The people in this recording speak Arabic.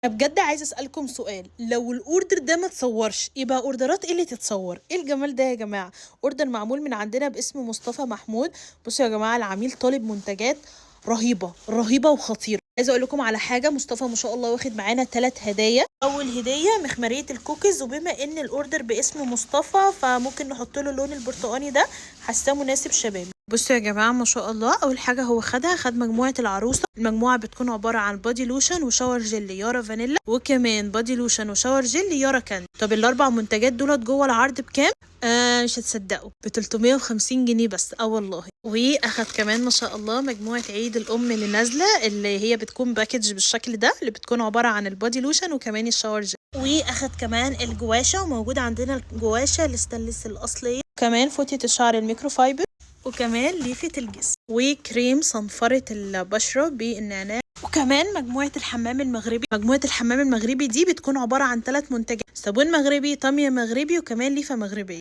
أنا بجد عايزة أسألكم سؤال، لو الأوردر ده ما اتصورش يبقى أوردرات إيه اللي تتصور؟ إيه الجمال ده يا جماعة؟ أوردر معمول من عندنا باسم مصطفى محمود. بصوا يا جماعة، العميل طالب منتجات رهيبة رهيبة وخطيرة. عايزة أقول لكم على حاجة، مصطفى ما شاء الله واخد معانا 3 هدايا. أول هدية مخمرية الكوكيز، وبما إن الأوردر باسم مصطفى فممكن نحط له اللون البرتقاني ده، حاساه مناسب شبابي. بصوا يا جماعه ما شاء الله، اول حاجه هو خد مجموعه العروسه. المجموعه بتكون عباره عن بادي لوشن وشاور جيلي يارا فانيلا، وكمان بادي لوشن وشاور جيلي يارا كان. طب الاربع منتجات دولت جوه العرض بكام؟ مش هتصدقوا، ب 350 جنيه بس. والله. واخد كمان ما شاء الله مجموعه عيد الام اللي نازله، اللي هي بتكون باكج بالشكل ده، اللي بتكون عباره عن البادي لوشن وكمان الشاور جيل. واخد كمان الجواشة، وموجود عندنا الجواشة الستانلس الأصلية، كمان فوطة الشعر الميكروفايبر، وكمان ليفة الجسم، وكريم صنفرة البشرة بالنعناع، وكمان مجموعة الحمام المغربي. مجموعة الحمام المغربي دي بتكون عبارة عن 3 منتجات: صابون مغربي، طمية مغربي، وكمان ليفة مغربية.